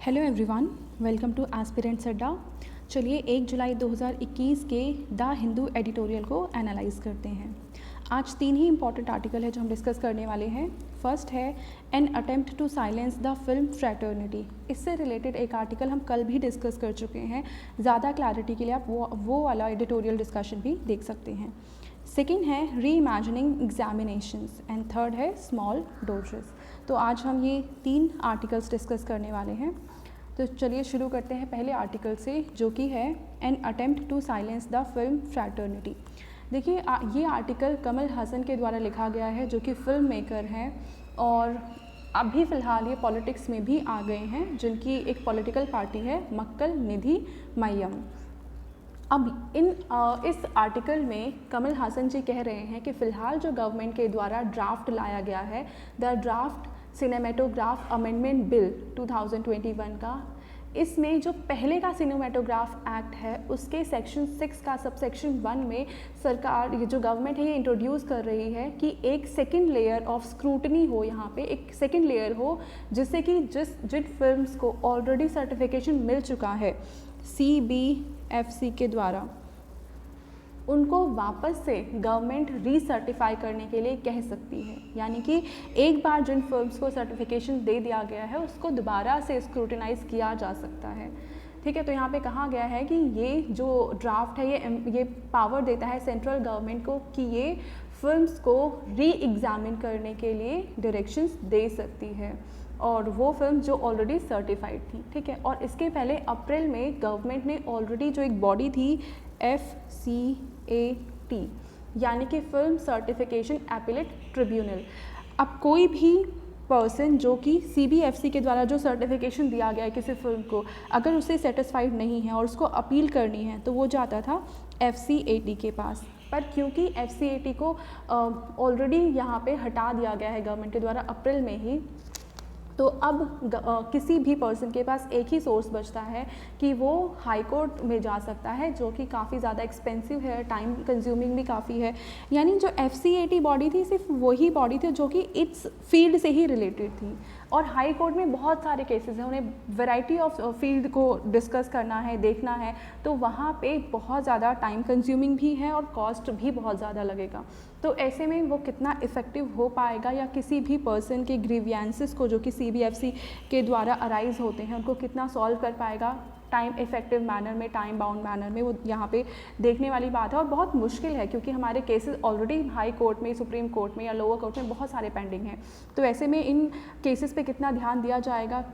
Hello everyone, welcome two aspirants अड्डा। चलिए 1 जुलाई 2021 के द हिंदू एडिटोरियल को एनालाइज करते हैं। आज 3 ही इंपॉर्टेंट आर्टिकल है जो हम डिस्कस करने वाले हैं। फर्स्ट है an attempt to silence the film fraternity. इससे रिलेटेड एक आर्टिकल हम कल भी डिस्कस कर चुके हैं। ज़्यादा क्लैरिटी के लिए आप वो वाला एडिटोरियल डिस्कशन भी देख सकते हैं। सेकेंड है री इमेजिनिंग एग्जामिनेशंस एंड थर्ड है स्मॉल डोजेस। तो आज हम ये 3 आर्टिकल्स डिस्कस करने वाले हैं। तो चलिए शुरू करते हैं पहले आर्टिकल से, जो कि है an attempt to silence the film fraternity. देखिए ये आर्टिकल कमल हसन के द्वारा लिखा गया है, जो कि फिल्म मेकर हैं और अभी फ़िलहाल ये पॉलिटिक्स में भी आ गए हैं, जिनकी एक पॉलिटिकल पार्टी है मक्कल निधि मय्यम। अब इस आर्टिकल में कमल हासन जी कह रहे हैं कि फ़िलहाल जो गवर्नमेंट के द्वारा ड्राफ्ट लाया गया है, the draft cinematograph amendment bill 2021 का, इसमें जो पहले का सिनेमेटोग्राफ एक्ट है उसके सेक्शन 6 का सबसेक्शन 1 में सरकार, ये जो गवर्नमेंट है, ये इंट्रोड्यूस कर रही है कि एक सेकंड लेयर ऑफ स्क्रूटनी हो, यहाँ पे एक सेकंड लेयर हो, जिससे कि जिन फिल्म्स को ऑलरेडी सर्टिफिकेशन मिल चुका है CBFC के द्वारा, उनको वापस से गवर्नमेंट रीसर्टिफाई करने के लिए कह सकती है। यानी कि एक बार जिन फिल्म्स को सर्टिफिकेशन दे दिया गया है उसको दोबारा से स्क्रूटिनाइज किया जा सकता है। ठीक है, तो यहाँ पे कहा गया है कि ये जो ड्राफ्ट है ये पावर देता है सेंट्रल गवर्नमेंट को कि ये फिल्म्स को री एग्जामिन करने के लिए डायरेक्शंस दे सकती है, और वो फिल्म जो ऑलरेडी सर्टिफाइड थी। ठीक है, और इसके पहले अप्रैल में गवर्नमेंट ने ऑलरेडी जो एक बॉडी थी FCAT, यानी कि फिल्म सर्टिफिकेशन एपिलेट ट्रिब्यूनल, अब कोई भी पर्सन जो कि CBFC के द्वारा जो सर्टिफिकेशन दिया गया है किसी फिल्म को, अगर उससे सेटिस्फाइड नहीं है और उसको अपील करनी है तो वो जाता था FCAT के पास। पर क्योंकि FCAT को ऑलरेडी यहाँ पे हटा दिया गया है गवर्नमेंट के द्वारा अप्रैल में ही, तो अब किसी भी पर्सन के पास एक ही सोर्स बचता है कि वो हाई कोर्ट में जा सकता है, जो कि काफ़ी ज़्यादा एक्सपेंसिव है, टाइम कंज्यूमिंग भी काफ़ी है। यानी जो FCAT बॉडी थी सिर्फ वही बॉडी थी जो कि इस फील्ड से ही रिलेटेड थी, और हाई कोर्ट में बहुत सारे केसेस हैं, उन्हें वैरायटी ऑफ फील्ड को डिस्कस करना है, देखना है, तो वहाँ पे बहुत ज़्यादा टाइम कंज्यूमिंग भी है और कॉस्ट भी बहुत ज़्यादा लगेगा। तो ऐसे में वो कितना इफ़ेक्टिव हो पाएगा, या किसी भी पर्सन के ग्रीवियंसेस को जो कि CBFC के द्वारा अराइज होते हैं उनको कितना सॉल्व कर पाएगा टाइम इफ़ेक्टिव मैनर में, टाइम बाउंड मैनर में, वो यहाँ पे देखने वाली बात है। और बहुत मुश्किल है क्योंकि हमारे केसेस ऑलरेडी हाई कोर्ट में, सुप्रीम कोर्ट में या लोअर कोर्ट में बहुत सारे पेंडिंग हैं। तो ऐसे में इन केसेस पे कितना ध्यान दिया जाएगा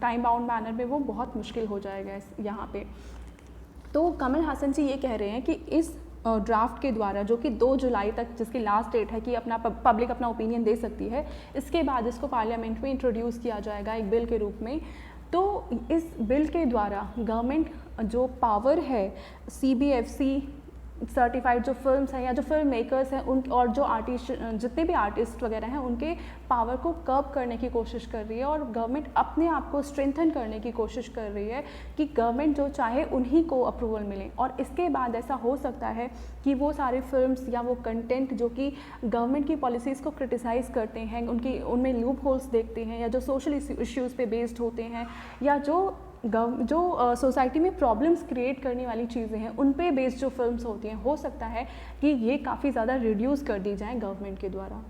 टाइम बाउंड मैनर में, वो बहुत मुश्किल हो जाएगा यहाँ पे। तो कमल हासन जी ये कह रहे हैं कि इस ड्राफ्ट के द्वारा, जो कि 2 जुलाई तक जिसकी लास्ट डेट है कि पब्लिक अपना ओपिनियन दे सकती है, इसके बाद इसको पार्लियामेंट में इंट्रोड्यूस किया जाएगा एक बिल के रूप में। तो इस बिल के द्वारा गवर्नमेंट जो पावर है CBFC सर्टिफाइड जो फिल्म्स हैं या जो फिल्म मेकर्स हैं उन, और जो आर्टिस्ट, जितने भी आर्टिस्ट वगैरह हैं, उनके पावर को कर्ब करने की कोशिश कर रही है, और गवर्नमेंट अपने आप को स्ट्रेंथन करने की कोशिश कर रही है कि गवर्नमेंट जो चाहे उन्हीं को अप्रूवल मिले। और इसके बाद ऐसा हो सकता है कि वो सारे फिल्म्स या वो कंटेंट जो कि गवर्नमेंट की पॉलिसीज़ को क्रिटिसाइज़ करते हैं, उनमें लूप होल्स देखते हैं, या जो सोशल इश्यूज़ पे बेस्ड होते हैं, या जो सोसाइटी में प्रॉब्लम्स क्रिएट करने वाली चीज़ें हैं, उन पे बेस्ड जो फिल्म्स होती हैं, हो सकता है कि ये काफ़ी ज़्यादा रिड्यूस कर दी जाए गवर्नमेंट के द्वारा।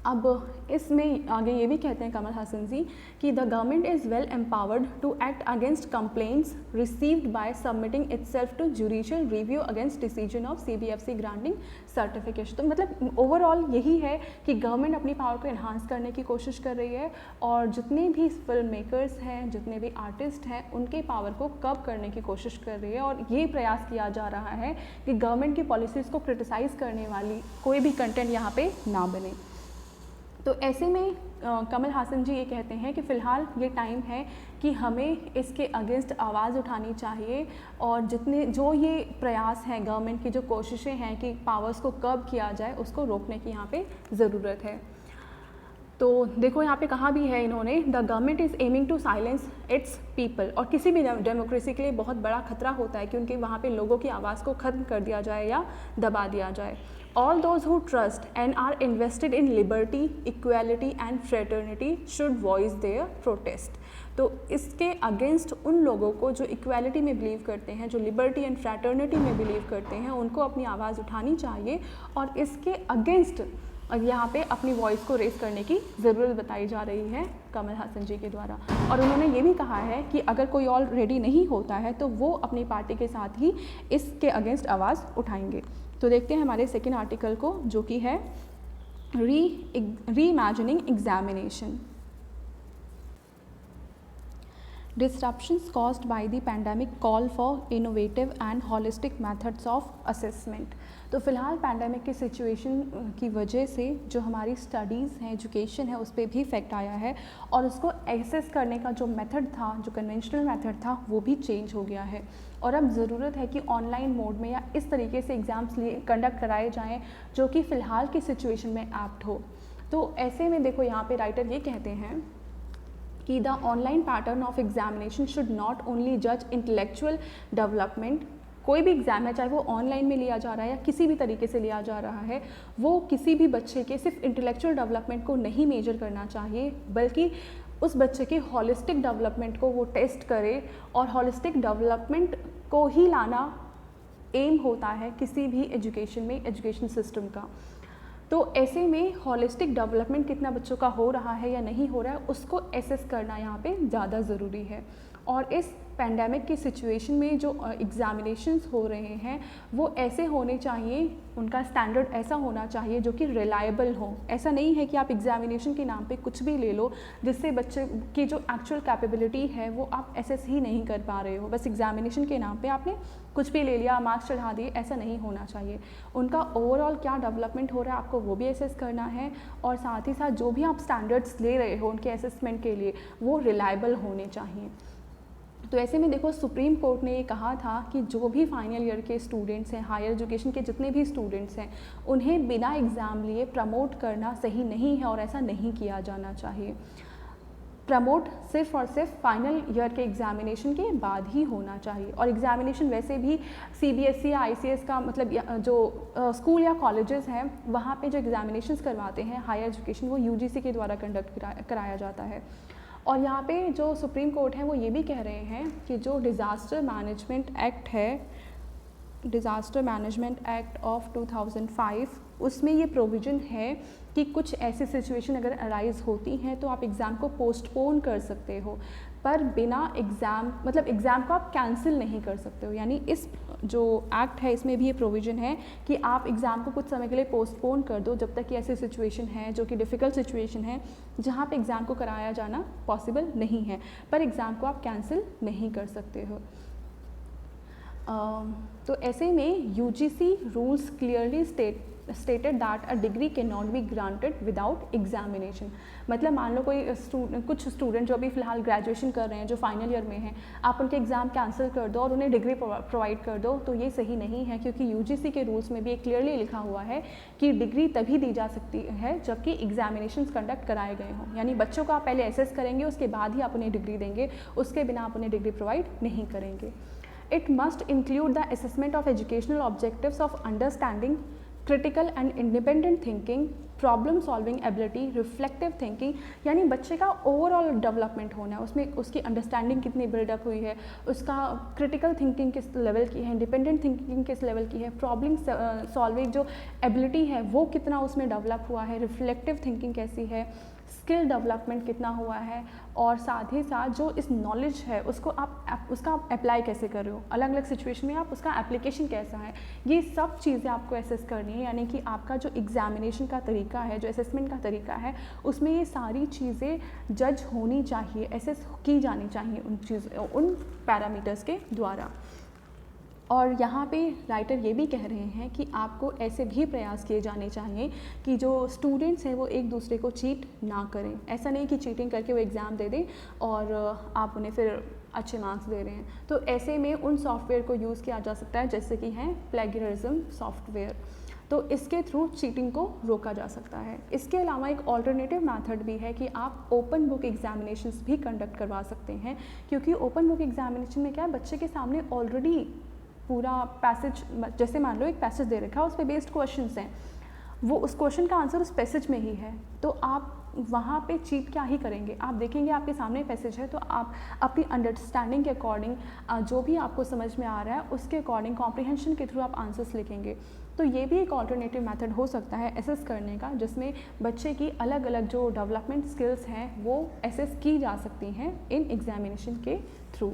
अब इसमें आगे ये भी कहते हैं कमल हासन जी कि the government is well empowered to act against complaints received by submitting itself to judicial review against decision of CBFC granting certification. तो मतलब ओवरऑल यही है कि गवर्नमेंट अपनी पावर को इन्हांस करने की कोशिश कर रही है, और जितने भी फिल्म मेकर्स हैं, जितने भी आर्टिस्ट हैं, उनके पावर को कम करने की कोशिश कर रही है। और ये प्रयास किया जा रहा है कि गवर्नमेंट की पॉलिसीज़ को क्रिटिसाइज़ करने वाली कोई भी कंटेंट यहाँ पे ना बने। तो ऐसे में कमल हासन जी ये कहते हैं कि फ़िलहाल ये टाइम है कि हमें इसके अगेंस्ट आवाज़ उठानी चाहिए, और जो ये प्रयास हैं, गवर्नमेंट की जो कोशिशें हैं कि पावर्स को कर्ब किया जाए, उसको रोकने की यहाँ पे ज़रूरत है। तो देखो यहाँ पे कहा भी है इन्होंने, the government is aiming to silence its people. और किसी भी डेमोक्रेसी के लिए बहुत बड़ा खतरा होता है कि उनके वहाँ पे लोगों की आवाज़ को ख़त्म कर दिया जाए या दबा दिया जाए। All those who trust and are invested in liberty, equality and fraternity should voice their protest. तो इसके अगेंस्ट उन लोगों को जो इक्वालिटी में बिलीव करते हैं, जो लिबर्टी एंड फ्रैटर्निटी में बिलीव करते हैं, उनको अपनी आवाज़ उठानी चाहिए और इसके अगेंस्ट यहाँ पे अपनी वॉइस को रेस करने की ज़रूरत बताई जा रही है कमल हासन जी के द्वारा। और उन्होंने ये भी कहा है कि अगर कोई ऑलरेडी नहीं होता है तो वो अपनी पार्टी के साथ ही इसके अगेंस्ट आवाज़ उठाएंगे। तो देखते हैं हमारे सेकेंड आर्टिकल को, जो कि है री imagining examination. Disruptions caused by the pandemic call for innovative and holistic methods of assessment। तो फ़िलहाल पैंडमिक की सिचुएशन की वजह से जो हमारी स्टडीज़ हैं, एजुकेशन है, उस पर भी इफ़ेक्ट आया है और उसको एसेस करने का जो मेथड था, जो कन्वेंशनल मेथड था, वो भी चेंज हो गया है। और अब ज़रूरत है कि ऑनलाइन मोड में या इस तरीके से एग्ज़ाम्स कंडक्ट कराए जाएँ जो कि फ़िलहाल की सिचुएशन में एप्ट हो। तो ऐसे में देखो यहाँ पे राइटर ये कहते हैं कि the online pattern of examination should not only जज इंटेलेक्चुअल डेवलपमेंट। कोई भी एग्ज़ाम है, चाहे वो ऑनलाइन में लिया जा रहा है या किसी भी तरीके से लिया जा रहा है, वो किसी भी बच्चे के सिर्फ इंटेलेक्चुअल डेवलपमेंट को नहीं मेजर करना चाहिए, बल्कि उस बच्चे के हॉलिस्टिक डेवलपमेंट को वो टेस्ट करे। और हॉलिस्टिक डेवलपमेंट को ही लाना एम होता है किसी भी एजुकेशन में, एजुकेशन सिस्टम का। तो ऐसे में हॉलिस्टिक डेवलपमेंट कितना बच्चों का हो रहा है या नहीं हो रहा है, उसको एसेस करना यहाँ पे ज़्यादा ज़रूरी है। और इस पैंडेमिक की सिचुएशन में जो एग्ज़ामिनेशंस हो रहे हैं वो ऐसे होने चाहिए, उनका स्टैंडर्ड ऐसा होना चाहिए जो कि रिलायबल हो। ऐसा नहीं है कि आप एग्ज़ामिनेशन के नाम पे कुछ भी ले लो जिससे बच्चे की जो एक्चुअल कैपेबिलिटी है वो आप एसेस ही नहीं कर पा रहे हो। बस एग्ज़ामिनेशन के नाम पे आपने कुछ भी ले लिया, मार्क्स चढ़ा दिए, ऐसा नहीं होना चाहिए। उनका ओवरऑल क्या डेवलपमेंट हो रहा है आपको वो भी एसेस करना है और साथ ही साथ जो भी आप स्टैंडर्ड्स ले रहे हो उनके असेसमेंट के लिए वो रिलायबल होने चाहिए। तो ऐसे में देखो सुप्रीम कोर्ट ने ये कहा था कि जो भी फाइनल ईयर के स्टूडेंट्स हैं, हायर एजुकेशन के जितने भी स्टूडेंट्स हैं, उन्हें बिना एग्ज़ाम लिए प्रमोट करना सही नहीं है और ऐसा नहीं किया जाना चाहिए। प्रमोट सिर्फ और सिर्फ फाइनल ईयर के एग्ज़ामिनेशन के बाद ही होना चाहिए। और एग्ज़ामिनेशन वैसे भी CBSE या ICS का मतलब जो स्कूल या कॉलेजेस हैं वहाँ पे जो एग्ज़ामिनेशंस करवाते हैं हायर एजुकेशन, वो UGC के द्वारा कंडक्ट कराया जाता है। और यहाँ पे जो सुप्रीम कोर्ट है वो ये भी कह रहे हैं कि जो डिज़ास्टर मैनेजमेंट एक्ट है, डिज़ास्टर मैनेजमेंट एक्ट ऑफ 2005, उसमें ये प्रोविज़न है कि कुछ ऐसी सिचुएशन अगर अराइज़ होती हैं तो आप एग्ज़ाम को पोस्टपोन कर सकते हो, पर बिना एग्ज़ाम मतलब एग्ज़ाम को आप कैंसिल नहीं कर सकते हो। यानी इस जो एक्ट है इसमें भी ये प्रोविज़न है कि आप एग्ज़ाम को कुछ समय के लिए पोस्टपोन कर दो जब तक कि ऐसी सिचुएशन है जो कि डिफ़िकल्ट सिचुएशन है जहाँ पे एग्ज़ाम को कराया जाना पॉसिबल नहीं है, पर एग्ज़ाम को आप कैंसिल नहीं कर सकते हो। तो ऐसे में UGC rules clearly stated that a degree cannot be granted without examination। मतलब मान लो कोई कुछ स्टूडेंट जो अभी फ़िलहाल ग्रेजुएशन कर रहे हैं, जो फाइनल ईयर में हैं, आप उनके एग्ज़ाम कैंसिल कर दो और उन्हें डिग्री प्रोवाइड कर दो, तो ये सही नहीं है, क्योंकि UGC के रूल्स में भी एक क्लियरली लिखा हुआ है कि डिग्री तभी दी जा सकती है जबकि एग्जामिनेशंस कंडक्ट कराए गए हों। यानी बच्चों को आप पहले असेस करेंगे, उसके बाद ही आप उन्हें डिग्री देंगे, उसके बिना आप उन्हें डिग्री प्रोवाइड नहीं करेंगे। It must include the assessment of educational objectives of understanding, critical and independent thinking, problem solving ability, reflective thinking. यानी बच्चे का ओवरऑल डेवलपमेंट होना है, उसमें उसकी अंडरस्टैंडिंग कितनी बिल्डअप हुई है, उसका क्रिटिकल थिंकिंग किस लेवल की है, इंडिपेंडेंट थिंकिंग किस लेवल की है, प्रॉब्लम सॉल्विंग जो एबिलिटी है वो कितना उसमें डेवलप हुआ है, रिफ्लेक्टिव थिंकिंग कैसी है, स्किल डेवलपमेंट कितना हुआ है, और साथ ही साथ जो इस नॉलेज है उसको आप उसका अप्लाई कैसे कर रहे हो, अलग अलग सिचुएशन में आप उसका एप्लीकेशन कैसा है, ये सब चीज़ें आपको एसेस करनी है। यानी कि आपका जो एग्जामिनेशन का तरीका है, जो असेसमेंट का तरीका है, उसमें ये सारी चीज़ें जज होनी चाहिए, एसेस की जानी चाहिए उन पैरामीटर्स के द्वारा। और यहाँ पे राइटर ये भी कह रहे हैं कि आपको ऐसे भी प्रयास किए जाने चाहिए कि जो स्टूडेंट्स हैं वो एक दूसरे को चीट ना करें। ऐसा नहीं कि चीटिंग करके वो एग्ज़ाम दे दें और आप उन्हें फिर अच्छे मार्क्स दे रहे हैं। तो ऐसे में उन सॉफ्टवेयर को यूज़ किया जा सकता है जैसे कि हैं प्लेगरिज्म सॉफ्टवेयर। तो इसके थ्रू चीटिंग को रोका जा सकता है। इसके अलावा एक ऑल्टरनेटिव मेथड भी है कि आप ओपन बुक एग्जामिनेशंस भी कंडक्ट करवा सकते हैं, क्योंकि ओपन बुक एग्जामिनेशन में क्या है, बच्चे के सामने ऑलरेडी पूरा पैसेज, जैसे मान लो एक पैसेज दे रखा है, उस पर बेस्ड क्वेश्चंस हैं, वो उस क्वेश्चन का आंसर उस पैसेज में ही है, तो आप वहाँ पे चीट क्या ही करेंगे। आप देखेंगे आपके सामने पैसेज है, तो आप अपनी अंडरस्टैंडिंग के अकॉर्डिंग जो भी आपको समझ में आ रहा है उसके अकॉर्डिंग कॉम्प्रिहेंशन के थ्रू आप आंसर्स लिखेंगे। तो ये भी एक ऑल्टरनेटिव मेथड हो सकता है एसेस करने का, जिसमें बच्चे की अलग अलग जो डेवलपमेंट स्किल्स हैं वो एसेस की जा सकती हैं इन एग्जामिनेशन के थ्रू।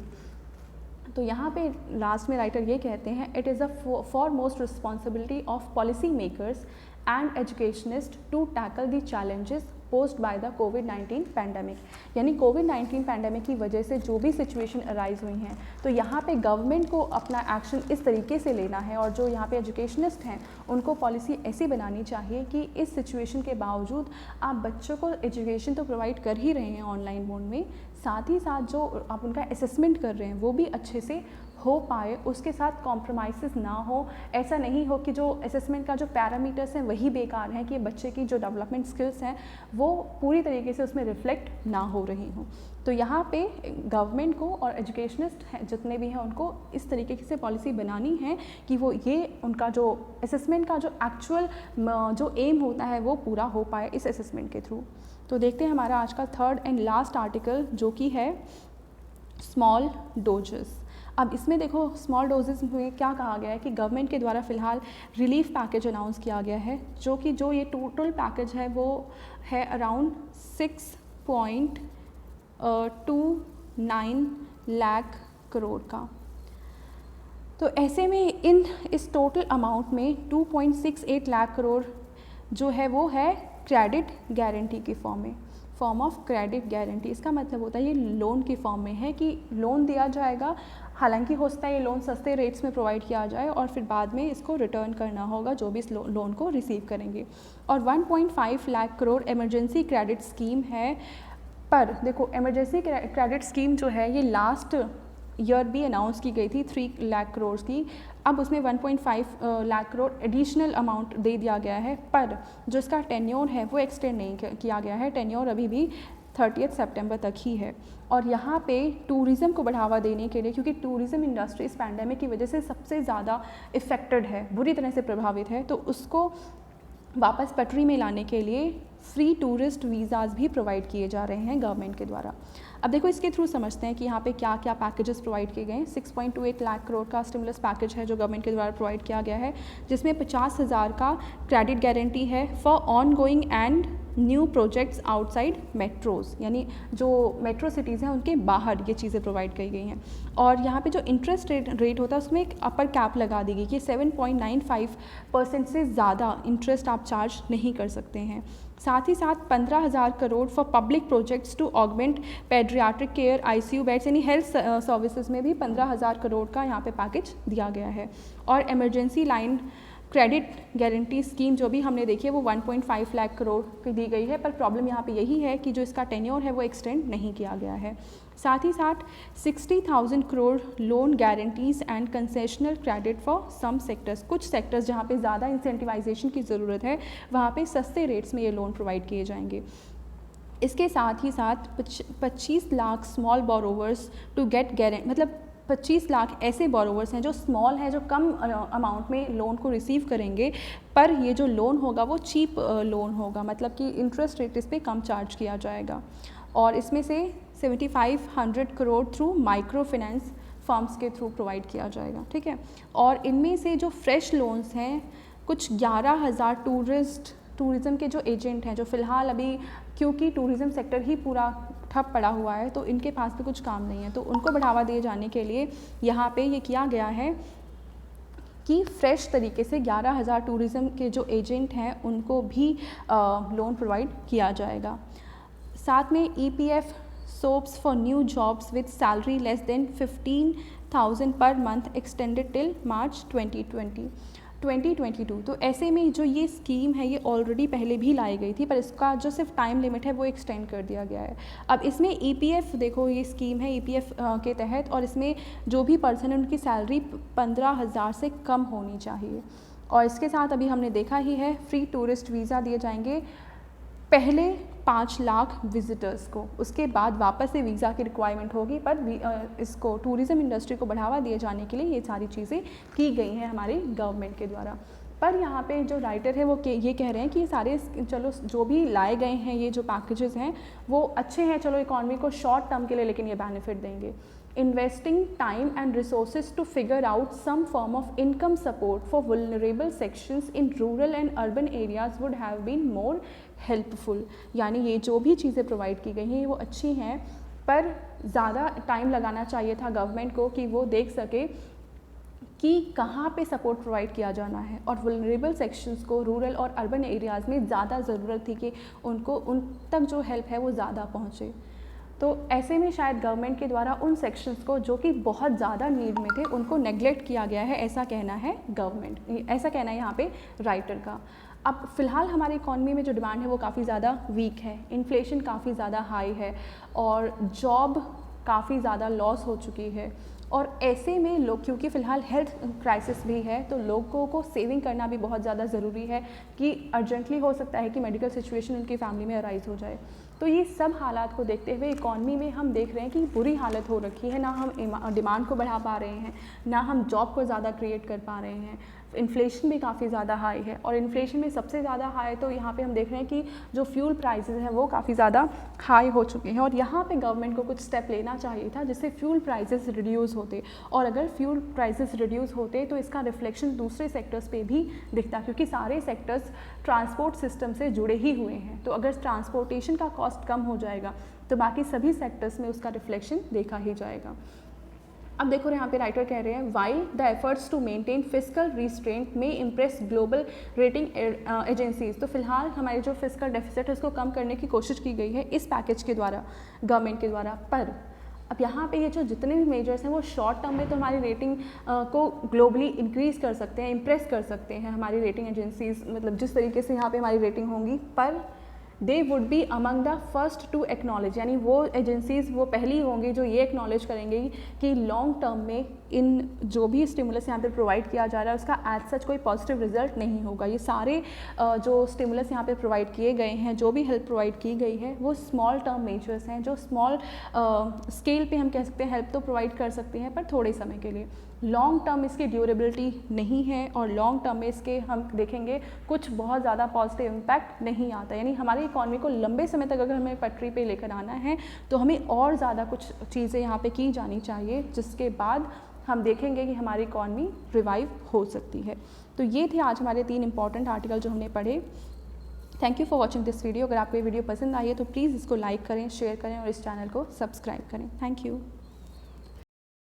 तो यहाँ पे लास्ट में राइटर ये कहते हैं, it is a foremost responsibility of policy makers and educationist to tackle the challenges posed by the कोविड-19 पैंडमिक। यानी कोविड-19 पैंडमिक की वजह से जो भी सिचुएशन अराइज हुई हैं, तो यहाँ पे गवर्नमेंट को अपना एक्शन इस तरीके से लेना है, और जो यहाँ पे एजुकेशनिस्ट हैं उनको पॉलिसी ऐसी बनानी चाहिए कि इस सिचुएशन के बावजूद आप बच्चों को एजुकेशन तो प्रोवाइड कर ही रहे हैं ऑनलाइन मोड में, साथ ही साथ जो आप उनका असेसमेंट कर रहे हैं वो भी अच्छे से हो पाए, उसके साथ कॉम्प्रोमाइज़ ना हो। ऐसा नहीं हो कि जो असेसमेंट का जो पैरामीटर्स हैं वही बेकार हैं, कि बच्चे की जो डेवलपमेंट स्किल्स हैं वो पूरी तरीके से उसमें रिफ्लेक्ट ना हो रही हों। तो यहाँ पे गवर्नमेंट को और एजुकेशनिस्ट हैं जितने भी हैं उनको इस तरीके से पॉलिसी बनानी है कि वो ये उनका जो असेसमेंट का जो एक्चुअल जो एम होता है वो पूरा हो पाए इस असेसमेंट के थ्रू। तो देखते हैं हमारा आज का थर्ड एंड लास्ट आर्टिकल, जो कि है स्मॉल डोजेस। अब इसमें देखो स्मॉल डोजेस में क्या कहा गया है कि गवर्नमेंट के द्वारा फ़िलहाल रिलीफ पैकेज अनाउंस किया गया है, जो ये टोटल पैकेज है वो है अराउंड 6.29 लाख करोड़ का। तो ऐसे में इस टोटल अमाउंट में 2.68 लाख करोड़ जो है वो है क्रेडिट गारंटी की फॉर्म ऑफ क्रेडिट गारंटी। इसका मतलब होता है ये लोन की फॉर्म में है कि लोन दिया जाएगा, हालांकि हो सकता है ये लोन सस्ते रेट्स में प्रोवाइड किया जाए और फिर बाद में इसको रिटर्न करना होगा जो भी इस लोन को रिसीव करेंगे। और 1.5 lakh crore emergency credit scheme है। पर देखो इमरजेंसी क्रेडिट स्कीम जो है ये लास्ट ईयर भी अनाउंस की गई थी 3 लाख करोड़ की, अब उसमें 1.5 लाख करोड़ एडिशनल अमाउंट दे दिया गया है, पर जो इसका टेन्योर है वो एक्सटेंड नहीं किया गया है। टेन्योर अभी भी 30 सितंबर तक ही है। और यहाँ पे टूरिज़्म को बढ़ावा देने के लिए, क्योंकि टूरिज़्म इंडस्ट्री इस पैंडेमिक की वजह से सबसे ज़्यादा इफ़ेक्टेड है, बुरी तरह से प्रभावित है, तो उसको वापस पटरी में लाने के लिए फ्री टूरिस्ट वीज़ाज़ भी प्रोवाइड किए जा रहे हैं गवर्नमेंट के द्वारा। अब देखो इसके थ्रू समझते हैं कि यहाँ पे क्या क्या पैकेजेस प्रोवाइड किए गए हैं। 6.28 लाख करोड़ का स्टिमुलस पैकेज है जो गवर्नमेंट के द्वारा प्रोवाइड किया गया है, जिसमें 50,000 का क्रेडिट गारंटी है for on going and new projects outside metros, यानी जो मेट्रो सिटीज़ हैं उनके बाहर ये चीज़ें प्रोवाइड की गई हैं। और यहाँ पे जो इंटरेस्ट रेट होता है उसमें एक अपर कैप लगा दी गई कि 7.95% से ज़्यादा इंटरेस्ट आप चार्ज नहीं कर सकते हैं। साथ ही साथ 15,000 crore for public projects to augment paediatric care, ICU beds, यानी हेल्थ सर्विसेज में भी 15,000 करोड़ का यहाँ पे पैकेज दिया गया है। और emergency line credit guarantee scheme जो भी हमने देखी है वो 1.5 लाख करोड़ की दी गई है, पर प्रॉब्लम यहाँ पे यही है कि जो इसका टेन्योर है वो एक्सटेंड नहीं किया गया है। साथ ही साथ 60,000 crore loan guarantees and concessional credit for some sectors, कुछ सेक्टर्स जहाँ पे ज़्यादा इंसेंटिवाइजेशन की ज़रूरत है वहाँ पे सस्ते रेट्स में ये लोन प्रोवाइड किए जाएंगे। इसके साथ ही साथ 25 lakh small borrowers to get guarantee, मतलब 25 लाख ऐसे बोरोवर्स हैं जो स्मॉल हैं, जो कम अमाउंट में लोन को रिसीव करेंगे, पर ये जो लोन होगा वो चीप लोन होगा, मतलब कि इंटरेस्ट रेट इस पर कम चार्ज किया जाएगा। और इसमें से 7,500 crore through micro finance firms के थ्रू प्रोवाइड किया जाएगा, ठीक है। और इनमें से जो फ्रेश लोन्स हैं, कुछ 11,000 टूरिज़्म के जो एजेंट हैं, जो फ़िलहाल अभी क्योंकि टूरिज़्म सेक्टर ही पूरा ठप पड़ा हुआ है तो इनके पास भी कुछ काम नहीं है, तो उनको बढ़ावा दिए जाने के लिए यहाँ पे ये किया गया है कि फ्रेश तरीके से 11,000 टूरिज़्म के जो एजेंट हैं उनको भी लोन प्रोवाइड किया जाएगा। साथ में EPF soaps for new jobs with salary less than 15,000 per month extended till March 2022। तो ऐसे में जो ये स्कीम है ये ऑलरेडी पहले भी लाई गई थी, पर इसका जो सिर्फ टाइम लिमिट है वो एक्सटेंड कर दिया गया है। अब इसमें EPF देखो, ये स्कीम है EPF के तहत, और इसमें जो भी पर्सन है उनकी सैलरी 15,000 से कम होनी चाहिए। और इसके साथ अभी हमने देखा ही है फ्री टूरिस्ट वीज़ा दिए जाएंगे पहले 5 लाख विजिटर्स को, उसके बाद वापस से वीज़ा की रिक्वायरमेंट होगी, पर इसको टूरिज़्म इंडस्ट्री को बढ़ावा दिए जाने के लिए ये सारी चीज़ें की गई हैं हमारी गवर्नमेंट के द्वारा। पर यहाँ पे जो राइटर है वो ये कह रहे हैं कि ये सारे चलो जो भी लाए गए हैं ये जो पैकेजेस हैं वो अच्छे हैं, चलो इकॉनमी को शॉर्ट टर्म के लिए, लेकिन ये बेनिफिट देंगे। Investing time and resources to figure out some form of income support for vulnerable sections in rural and urban areas would have been more helpful। यानी ये जो भी चीज़ें प्रोवाइड की गई हैं वो अच्छी हैं, पर ज़्यादा टाइम लगाना चाहिए था गवर्नमेंट को कि वो देख सके कि कहाँ पे सपोर्ट प्रोवाइड किया जाना है, और वुलनरेबल सेक्शंस को रूरल और अर्बन एरियाज़ में ज़्यादा ज़रूरत थी कि उनको उन तक जो हेल्प है वो ज़्यादा पहुँचे। तो ऐसे में शायद गवर्नमेंट के द्वारा उन सेक्शंस को जो कि बहुत ज़्यादा नीड में थे उनको नेग्लेक्ट किया गया है, ऐसा कहना है गवर्नमेंट, ऐसा कहना है यहाँ पे राइटर का। अब फ़िलहाल हमारी इकॉनमी में जो डिमांड है वो काफ़ी ज़्यादा वीक है, इन्फ्लेशन काफ़ी ज़्यादा हाई है और जॉब काफ़ी ज़्यादा लॉस हो चुकी है, और ऐसे में लोग, क्योंकि फ़िलहाल हेल्थ क्राइसिस भी है, तो लोगों को सेविंग करना भी बहुत ज़्यादा ज़रूरी है कि अर्जेंटली हो सकता है कि मेडिकल सिचुएशन उनकी फैमिली में अराइज हो जाए। तो ये सब हालात को देखते हुए इकॉनमी में हम देख रहे हैं कि बुरी हालत हो रखी है, ना हम डिमांड को बढ़ा पा रहे हैं, ना हम जॉब को ज़्यादा क्रिएट कर पा रहे हैं, इन्फ्लेशन भी काफ़ी ज़्यादा हाई है, और इन्फ्लेशन में सबसे ज़्यादा हाई तो यहाँ पे हम देख रहे हैं कि जो फ्यूल प्राइसेस हैं वो काफ़ी ज़्यादा हाई हो चुके हैं, और यहाँ पे गवर्नमेंट को कुछ स्टेप लेना चाहिए था जिससे फ्यूल प्राइसेस रिड्यूस होते, और अगर फ्यूल प्राइसेस रिड्यूस होते तो इसका रिफ्लेक्शन दूसरे सेक्टर्स पे भी दिखता, क्योंकि सारे सेक्टर्स ट्रांसपोर्ट सिस्टम से जुड़े ही हुए हैं। तो अगर ट्रांसपोर्टेशन का कॉस्ट कम हो जाएगा तो बाकी सभी सेक्टर्स में उसका रिफ्लेक्शन देखा ही जाएगा। अब देखो यहाँ पे राइटर कह रहे हैं, while the efforts to maintain fiscal restraint may impress global rating agencies. तो फिलहाल हमारे जो फिस्कल डेफिसिट है उसको कम करने की कोशिश की गई है इस पैकेज के द्वारा, गवर्नमेंट के द्वारा। पर अब यहाँ पे ये जो जितने भी मेजर्स हैं वो शॉर्ट टर्म में तो हमारी रेटिंग को ग्लोबली इंक्रीज़ कर सकते हैं, इम्प्रेस कर सकते हैं हमारी रेटिंग एजेंसीज, मतलब जिस तरीके से यहाँ पे हमारी रेटिंग होंगी, पर they would be among the first to acknowledge, यानी वो एजेंसीज़ वो पहली होंगी जो ये एक्नॉलेज करेंगे कि लॉन्ग टर्म में इन जो भी स्टिमुलस यहाँ पे प्रोवाइड किया जा रहा है उसका एज सच कोई पॉजिटिव रिजल्ट नहीं होगा। ये सारे जो स्टिमुलस यहाँ पे प्रोवाइड किए गए हैं, जो भी हेल्प प्रोवाइड की गई है, वो स्मॉल टर्म मेजर्स हैं, जो स्मॉल स्केल पे हम कह सकते हैं हेल्प तो प्रोवाइड कर सकते हैं पर थोड़े समय के लिए। लॉन्ग टर्म इसकी ड्यूरेबिलिटी नहीं है, और लॉन्ग टर्म में इसके हम देखेंगे कुछ बहुत ज़्यादा पॉजिटिव इम्पैक्ट नहीं आता। यानी हमारी इकॉनमी को लंबे समय तक अगर हमें पटरी पे लेकर आना है तो हमें और ज़्यादा कुछ चीज़ें यहाँ पे की जानी चाहिए, जिसके बाद हम देखेंगे कि हमारी इकॉनमी रिवाइव हो सकती है। तो ये थे आज हमारे 3 इंपॉर्टेंट आर्टिकल जो हमने पढ़े। Thank you for watching this video. अगर आपको ये वीडियो पसंद आई है तो प्लीज़ इसको लाइक करें, शेयर करें और इस चैनल को सब्सक्राइब करें। Thank you.